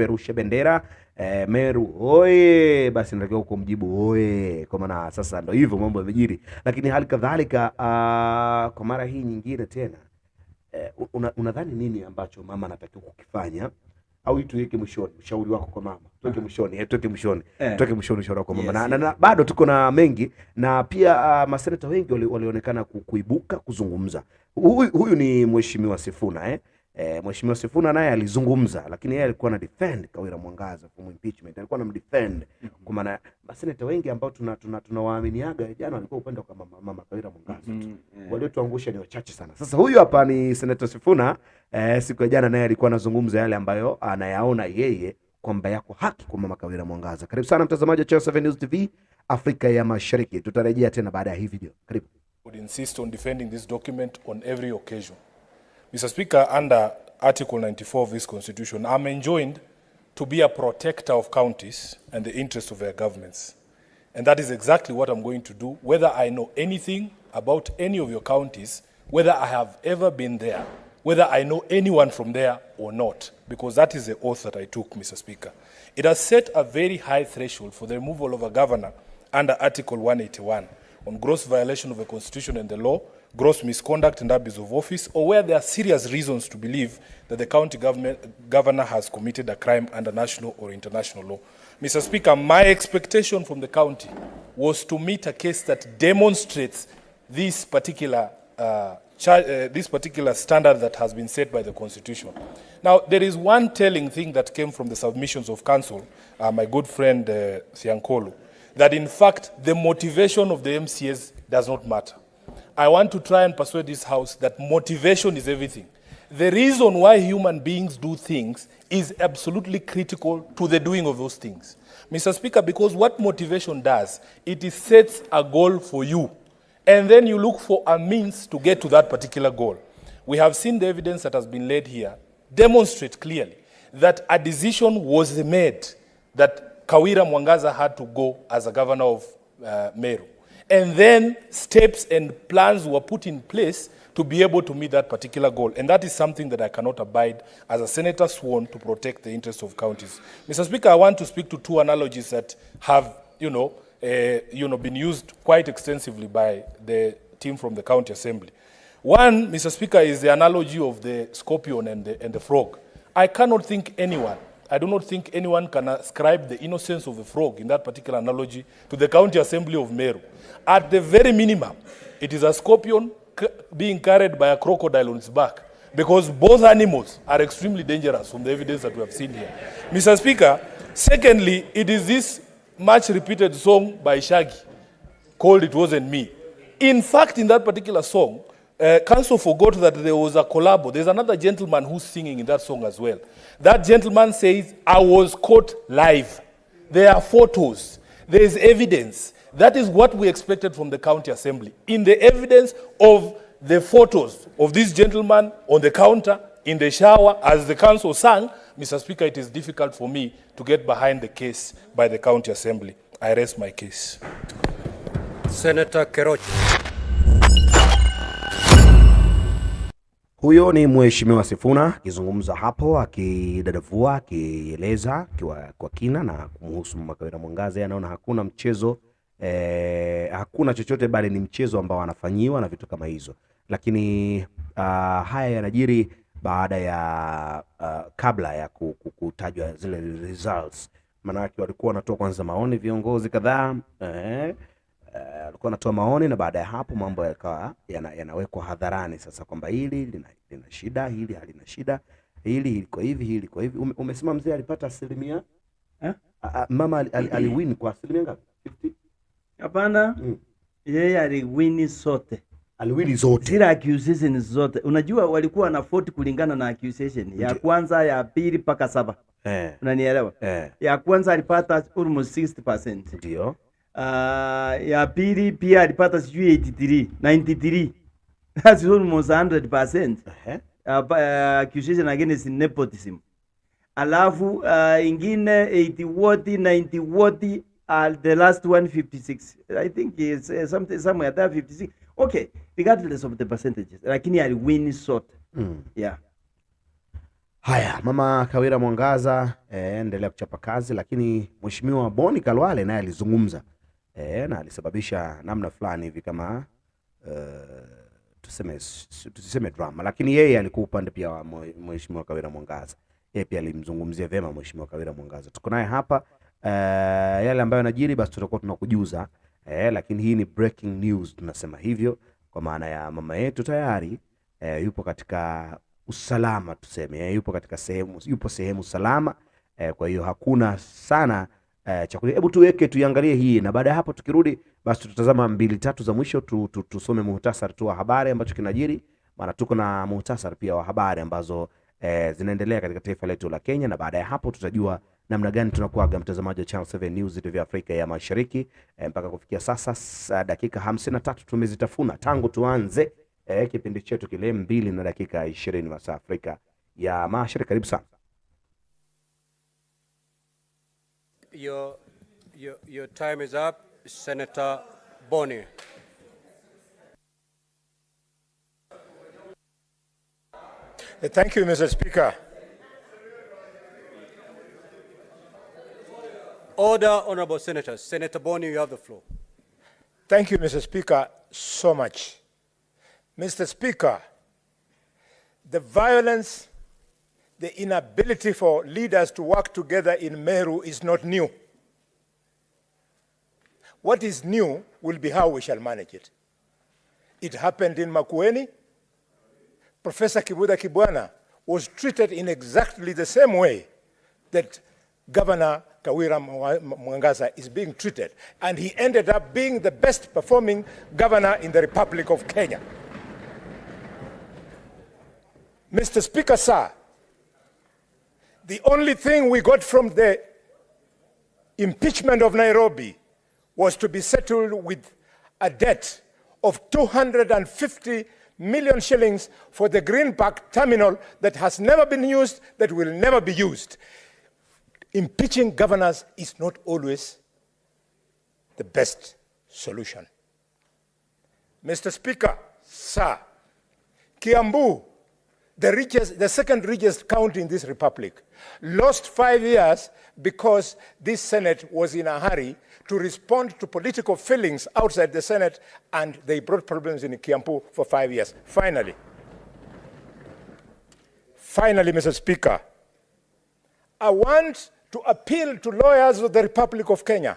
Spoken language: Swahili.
kupeperusha bendera. Meru oye, basi natakiwa kumjibu oye, kwa maana sasa ndio hivyo mambo yamejiri. Lakini hali kadhalika kwa mara hii nyingine tena, unadhani nini ambacho mama anatakiwa kukifanya, au tuweke mwishoni ushauri wako kwa mama? Tuweke mwishoni, tuweke mwishoni, tuweke mwishoni ushauri wako kwa mama. Na bado tuko na mengi, na pia maseneta wengi walionekana kuibuka kuzungumza. Huyu ni Mheshimiwa Sifuna Mheshimiwa Sifuna naye alizungumza, lakini yeye alikuwa na defend Kawira Mwangaza from impeachment. Alikuwa na defend kwa maana maseneta wengi ambao tunawaaminiaga jana walikuwa upande kwa mama Kawira Mwangaza. Waliotuangusha ni wachache sana. Sasa huyu hapa ni Senator Sifuna, siku ya jana naye alikuwa anazungumza yale ambayo anayaona yeye kwamba yako haki kwa mama Kawira Mwangaza. Karibu sana mtazamaji wa Channel 7 News TV Afrika ya Mashariki. Tutarejea tena baada ya hii video. Karibu. Would insist on defending this document on every occasion. Mr. Speaker, under Article 94 of this Constitution, I'm enjoined to be a protector of counties and the interests of their governments. And that is exactly what I'm going to do, whether I know anything about any of your counties, whether I have ever been there, whether I know anyone from there or not, because that is the oath that I took, Mr. Speaker. It has set a very high threshold for the removal of a governor under Article 181 on gross violation of the Constitution and the law, gross misconduct and abuse of office, or where there are serious reasons to believe that the county governor has committed a crime under national or international law. Mr. Speaker, my expectation from the county was to meet a case that demonstrates this particular standard that has been set by the Constitution. Now, there is one telling thing that came from the submissions of counsel, my good friend Thiankolu, that in fact the motivation of the MCAs does not matter. I want to try and persuade this House that motivation is everything. The reason why human beings do things is absolutely critical to the doing of those things. Mr. Speaker, because what motivation does, it sets a goal for you, and then you look for a means to get to that particular goal. We have seen the evidence that has been laid here demonstrate clearly that a decision was made that Kawira Mwangaza had to go as a governor of Meru. And then steps and plans were put in place to be able to meet that particular goal. And that is something that I cannot abide as a senator sworn to protect the interests of counties. Mr. Speaker, I want to speak to two analogies that have, been used quite extensively by the team from the county assembly. One, Mr. Speaker, is the analogy of the scorpion and the frog. I do not think anyone can ascribe the innocence of the frog in that particular analogy to the county assembly of Meru. At the very minimum, it is a scorpion being carried by a crocodile on its back, because both animals are extremely dangerous from the evidence that we have seen here. Mr. Speaker, secondly, it is this much repeated song by Shaggy called It Wasn't Me. In fact, in that particular song, council forgot that there was a collabo. There's another gentleman who's singing in that song as well. That gentleman says, I was caught live. There are photos. There is evidence. That is what we expected from the county assembly. In the evidence of the photos of this gentleman on the counter, in the shower, as the council sang, Mr. Speaker, it is difficult for me to get behind the case by the county assembly. I rest my case. Senator Keroche. Huyo ni Mheshimiwa Sifuna akizungumza hapo, akidadavua, akieleza kwa kina na kumhusu mama Kawira Mwangaza. Anaona hakuna mchezo, hakuna chochote bali ni mchezo ambao anafanyiwa na vitu kama hizo. Lakini haya yanajiri baada ya kabla ya kutajwa zile results. Maana yake walikuwa wanatoa kwanza maoni viongozi kadhaa, alikuwa anatoa maoni, na baada ya hapo mambo yakawa yanawekwa hadharani sasa kwamba hili lina shida, hili halina shida, hili liko hivi, hili liko hivi. Umesema mzee alipata asilimia mama aliwin kwa asilimia ngapi? 50? Hapana. Yeye aliwin zote. Aliwin zote. Zile accusations zote. Unajua walikuwa na 40 kulingana na accusation. Ya kwanza, ya pili mpaka 7. Unanielewa? Ya kwanza alipata almost 60%. Ndio. Ya pili pia alipata sijui 93. That's almost 100%. Accusation against nepotism. Alafu ingine 80 watt, 90 watt, the last one 56. I think it's somewhere there 56. Okay, regardless of the percentages, lakini ali win short. Yeah. Haya, Mama Kawira Mwangaza endelea kuchapa kazi, lakini Mheshimiwa Boni Kalwale naye alizungumza na alisababisha namna fulani hivi kama tuseme drama, lakini yeye alikuwa upande pia wa Mheshimiwa Kawira Mwangaza. Yeye pia alimzungumzia vyema Mheshimiwa Kawira Mwangaza. Tuko naye hapa, yale ambayo yanajiri basi tutakuwa tunakujuza, lakini hii ni breaking news tunasema hivyo, kwa maana ya mama yetu tayari yupo katika usalama, tuseme yupo katika sehemu salama, kwa hiyo hakuna sana chakula. Hebu tuiangalie hii, na baada ya hapo tukirudi basi tutazama 2-3 za mwisho, tusome muhtasari tu wa habari ambacho kinajiri, maana tuko na muhtasari pia wa habari ambazo zinaendelea katika taifa letu la Kenya, na baada ya hapo tutajua namna gani tunakuaga mtazamaji wa Channel 7 News TV Afrika ya Mashariki. Mpaka kufikia sasa dakika 53 tumezitafuna tangu tuanze kipindi chetu kile 2 na dakika 20 masaa Afrika ya Mashariki. Karibu sana. Your time is up, Senator Boni. Thank you, Mr. Speaker. Order, honorable senators. Senator Boni, you have the floor. Thank you, Mr. Speaker, so much. Mr. Speaker, the violence, the inability for leaders to work together in Meru is not new. What is new will be how we shall manage it. It happened in Makueni. Professor Kibuda Kibwana was treated in exactly the same way that Governor Kawira Mwangaza is being treated, and he ended up being the best performing governor in the Republic of Kenya. Mr. Speaker, sir, the only thing we got from the impeachment of Nairobi was to be settled with a debt of 250 million shillings for the Green Park terminal that has never been used, that will never be used. Impeaching governors is not always the best solution. Mr. Speaker, sir, Kiambu, the second richest county in this republic, lost 5 years because this Senate was in a hurry to respond to political feelings outside the Senate, and they brought problems in Kiambu for 5 years. Finally, Mr. Speaker, I want to appeal to lawyers of the Republic of Kenya.